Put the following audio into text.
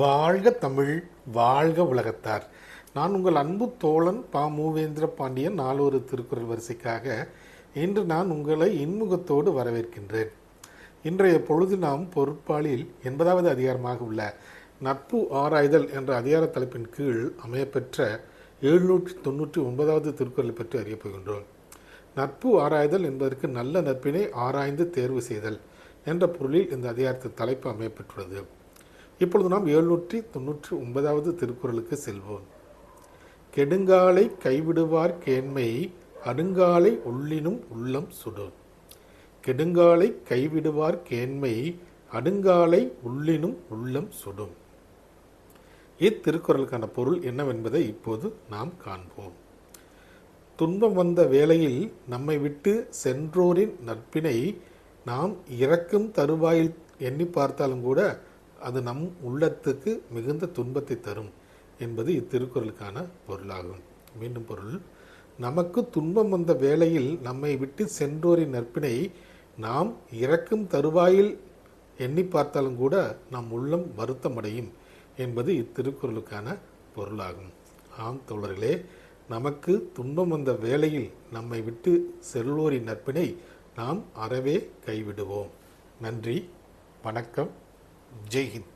வாழ்க தமிழ், வாழ்க உலகத்தார். நான் உங்கள் அன்பு தோழன் பா. மூவேந்திர பாண்டியன். நாளொரு திருக்குறள் வரிசைக்காக இன்று நான் உங்களை இன்முகத்தோடு வரவேற்கின்றேன். இன்றைய பொழுது நாம் பொருட்பாலில் 80வது அதிகாரமாக உள்ள நட்பு ஆராய்தல் என்ற அதிகார தலைப்பின் கீழ் அமையப்பெற்ற 799வது திருக்குறளை பற்றி அறியப் போகின்றோம். நட்பு ஆராய்தல் என்பதற்கு நல்ல நட்பினை ஆராய்ந்து தேர்வு செய்தல் என்ற பொருளில் இந்த அதிகாரத்தின் தலைப்பு அமையப்பெற்றுள்ளது. இப்பொழுது நாம் 799வது திருக்குறளுக்கு செல்வோம். கெடுங்காலை கைவிடுவார் கேண்மை அடுங்காலை உள்ளினும் உள்ளம் சுடும். கெடுங்காலை கைவிடுவார் கேண்மை அடுங்காலை உள்ளினும் உள்ளம் சுடும். இத்திருக்குறளுக்கான பொருள் என்னவென்பதை இப்போது நாம் காண்போம். துன்பம் வந்த வேளையில் நம்மை விட்டு சென்றோரின் நட்பினை நாம் இறக்கும் தருவாயில் எண்ணி பார்த்தாலும் கூட அது நம் உள்ளத்துக்கு மிகுந்த துன்பத்தை தரும் என்பது இத்திருக்குறளுக்கான பொருளாகும். மீண்டும் பொருள்: நமக்கு துன்பம் வந்த வேளையில் நம்மை விட்டு சென்றோரின் நட்பினை நாம் இறக்கும் தருவாயில் எண்ணி பார்த்தாலும் கூட நம் உள்ளம் வருத்தமடையும் என்பது இத்திருக்குறளுக்கான பொருளாகும். ஆம் தோழர்களே, நமக்கு துன்பம் வந்த வேளையில் நம்மை விட்டு செல்வோரின் நட்பினை நாம் அறவே கைவிடுவோம். நன்றி, வணக்கம், ஜெய் ஹிந்த்.